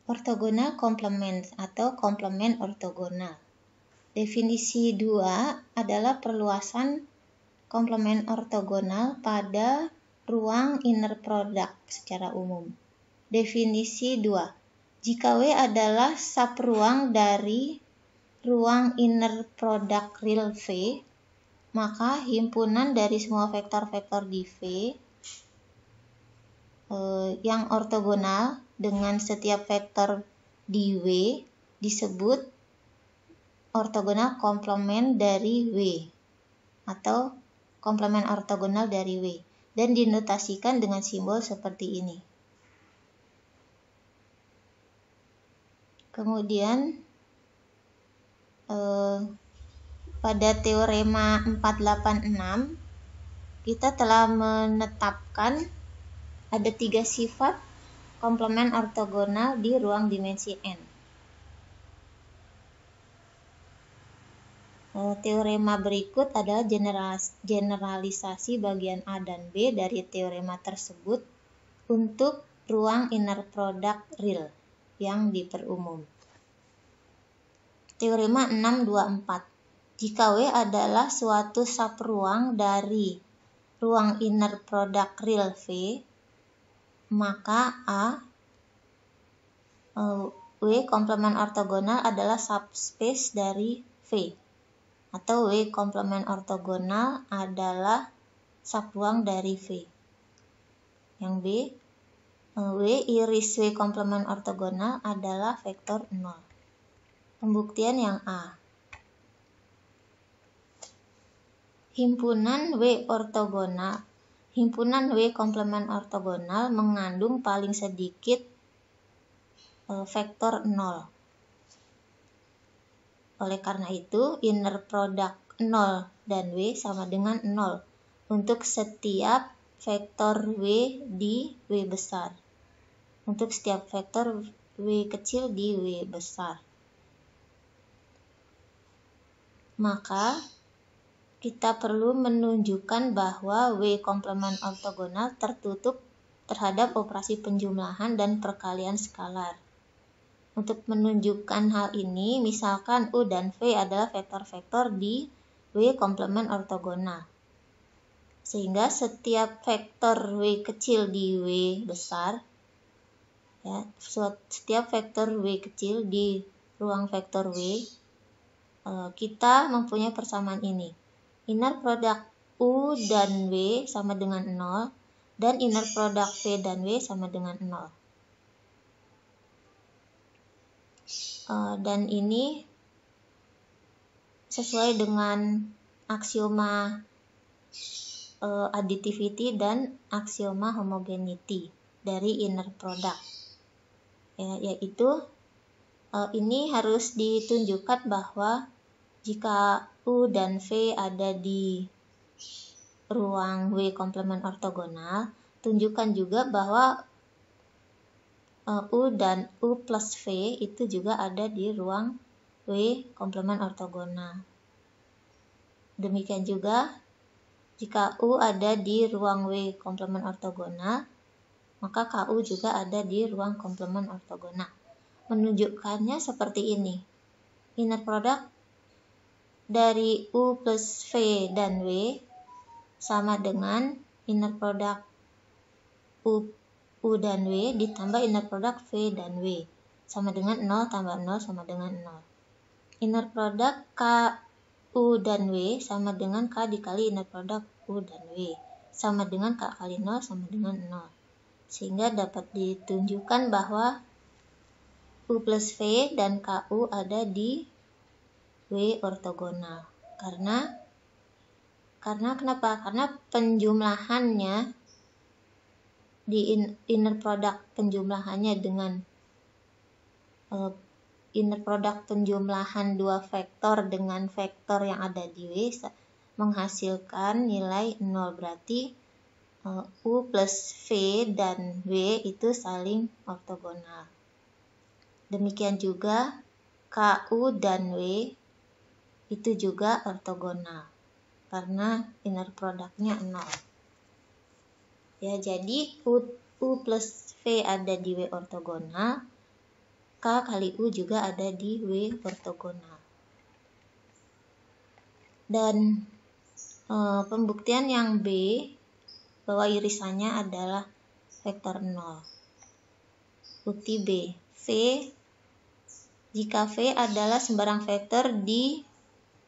Ortogonal komplement atau komplement ortogonal. Definisi 2 adalah perluasan komplement ortogonal pada ruang inner product secara umum. Definisi 2. Jika W adalah subruang dari ruang inner product real V, maka himpunan dari semua vektor-vektor di V yang ortogonal dengan setiap vektor di W disebut ortogonal komplement dari W atau komplement ortogonal dari W dan dinotasikan dengan simbol seperti ini. Kemudian pada teorema 486 kita telah menetapkan ada 3 sifat komplement ortogonal di ruang dimensi N. Teorema berikut adalah generalisasi bagian A dan B dari teorema tersebut untuk ruang inner product real yang diperumum. Teorema 624. Jika W adalah suatu subruang dari ruang inner product real V, maka W komplement ortogonal adalah subspace dari V, atau W komplement ortogonal adalah subruang dari V. Yang B, W iris W komplement ortogonal adalah vektor 0. Pembuktian yang A. Himpunan W komplement ortogonal mengandung paling sedikit vektor 0. Oleh karena itu, inner product 0 dan W sama dengan 0 untuk setiap vektor W di W besar. Untuk setiap vektor W kecil di W besar. Maka kita perlu menunjukkan bahwa W komplement ortogonal tertutup terhadap operasi penjumlahan dan perkalian skalar. Untuk menunjukkan hal ini, misalkan U dan V adalah vektor-vektor di W komplement ortogonal. Sehingga setiap vektor W kecil di W besar, setiap vektor W kecil di ruang vektor W, kita mempunyai persamaan ini. Inner product U dan W sama dengan 0, dan inner product V dan W sama dengan 0. Dan ini sesuai dengan aksioma additivity dan aksioma homogeneity dari inner product. Yaitu ini harus ditunjukkan bahwa jika U dan V ada di ruang W komplement ortogonal, tunjukkan juga bahwa U dan U plus V itu juga ada di ruang W komplement ortogonal. Demikian juga jika U ada di ruang W komplement ortogonal, maka KU juga ada di ruang komplement ortogonal. Menunjukkannya seperti ini. Inner product dari U plus V dan W sama dengan inner product U dan W ditambah inner product V dan W sama dengan 0 tambah 0 sama dengan 0. Inner product KU dan W sama dengan K dikali inner product U dan W sama dengan K kali 0 sama dengan 0. Sehingga dapat ditunjukkan bahwa U plus V dan KU ada di W ortogonal. Karena kenapa? Karena penjumlahannya di inner product penjumlahannya dengan inner product penjumlahan dua vektor dengan vektor yang ada di W menghasilkan nilai 0. Berarti U plus V dan W itu saling ortogonal. Demikian juga KU dan W itu juga ortogonal karena inner produknya 0. Jadi U plus V ada di W ortogonal, K kali U juga ada di W ortogonal. Dan pembuktian yang B, bahwa irisannya adalah vektor 0. Bukti B, jika V adalah sembarang vektor di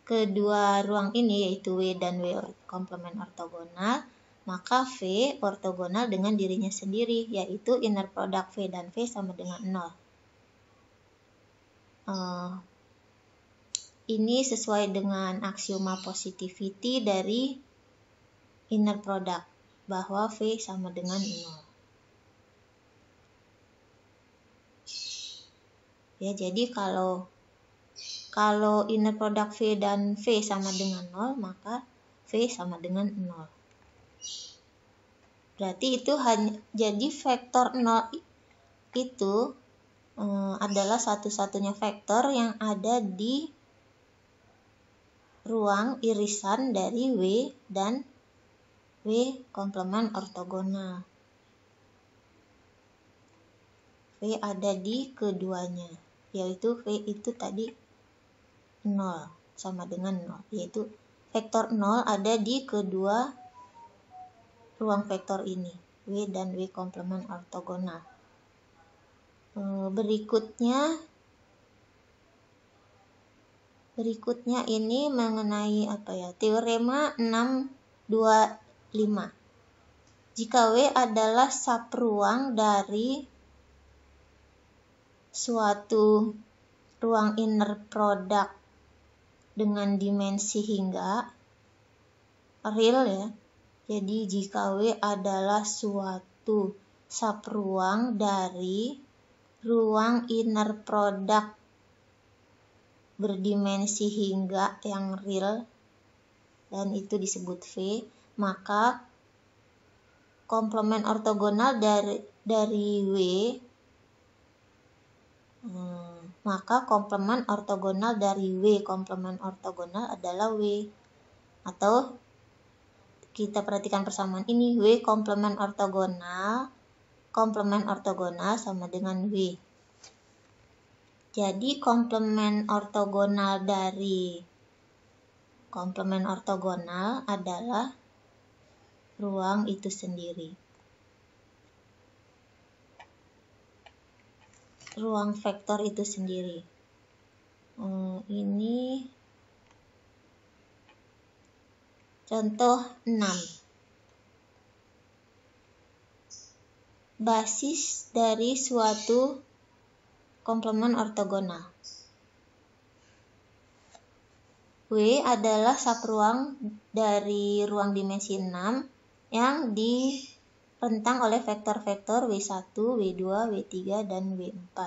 kedua ruang ini, yaitu W dan W komplement ortogonal, maka V ortogonal dengan dirinya sendiri, yaitu inner product V dan V sama dengan 0. Ini sesuai dengan aksioma positivity dari inner product, bahwa V sama dengan 0. Ya, jadi kalau inner product V dan V sama dengan 0, maka V sama dengan 0. Berarti itu hanya jadi vektor 0 itu adalah satu-satunya vektor yang ada di ruang irisan dari W dan W komplement ortogonal. V ada di keduanya, yaitu V itu tadi 0 sama dengan 0, yaitu vektor 0 ada di kedua ruang vektor ini, W dan W komplement ortogonal. Berikutnya ini mengenai teorema 625. Jika W adalah subruang dari suatu ruang inner product dengan dimensi hingga real, ya. Jadi jika W adalah suatu subruang dari ruang inner product berdimensi hingga yang real, dan itu disebut V, maka komplement ortogonal dari W, maka komplement ortogonal dari W komplement ortogonal adalah W, atau kita perhatikan persamaan ini, W komplement ortogonal sama dengan W. Jadi komplement ortogonal dari komplement ortogonal adalah ruang itu sendiri. Ruang vektor itu sendiri. Ini contoh 6. Basis dari suatu komplement ortogonal. W adalah subruang dari ruang dimensi 6 yang direntang oleh vektor-vektor W1, W2, W3, dan W4.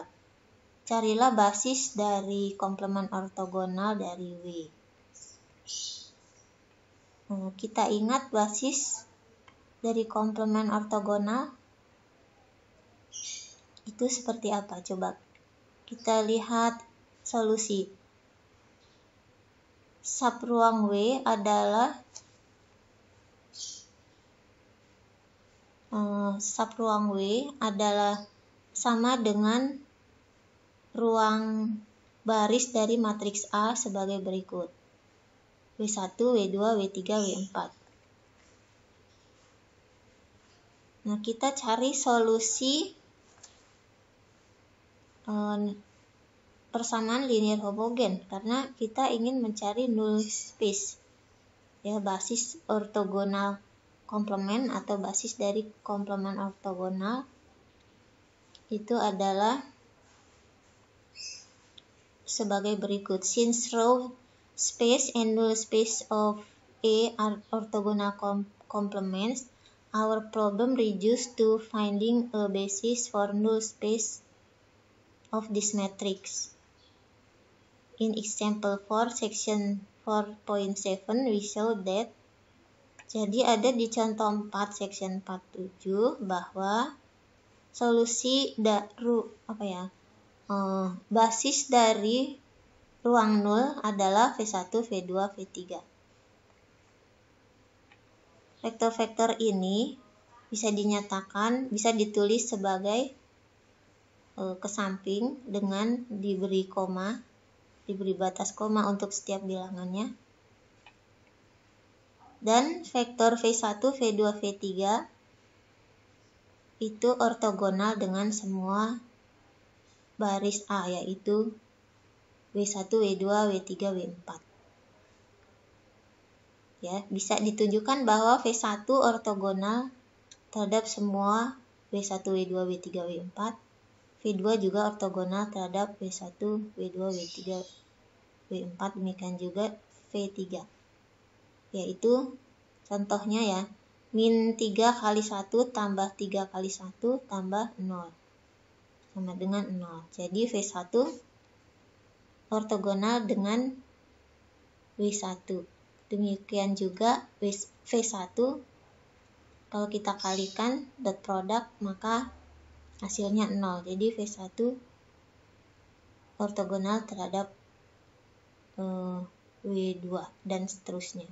Carilah basis dari komplement ortogonal dari W. Kita ingat basis dari komplement ortogonal itu seperti apa? Coba kita lihat solusi. Subruang W adalah sama dengan ruang baris dari matriks A sebagai berikut. W1, W2, W3, W4. Nah, kita cari solusi persamaan linear homogen karena kita ingin mencari null space, ya, basis ortogonal komplement atau basis dari komplement ortogonal itu adalah sebagai berikut. Since row space and null space of A are orthogonal complements, our problem reduced to finding a basis for null space of this matrix. In example 4, section 4.7, we show that. Jadi ada di contoh 4, section 47 bahwa solusi basis dari ruang nol adalah V1, V2, V3. Vektor-vektor ini bisa ditulis sebagai ke samping dengan diberi koma, diberi batas koma untuk setiap bilangannya. Dan vektor V1, V2, V3 itu ortogonal dengan semua baris A, yaitu W1, W2, W3, W4. Ya, bisa ditunjukkan bahwa V1 ortogonal terhadap semua W1, W2, W3, W4. V2 juga ortogonal terhadap W1, W2, W3, W4. Demikian juga V3. Yaitu contohnya ya, min 3 kali 1 tambah 3 kali 1 tambah 0. Sama dengan 0. Jadi V1 ortogonal dengan W1. Demikian juga V1 kalau kita kalikan dot product maka hasilnya 0. Jadi V1 ortogonal terhadap W2 dan seterusnya.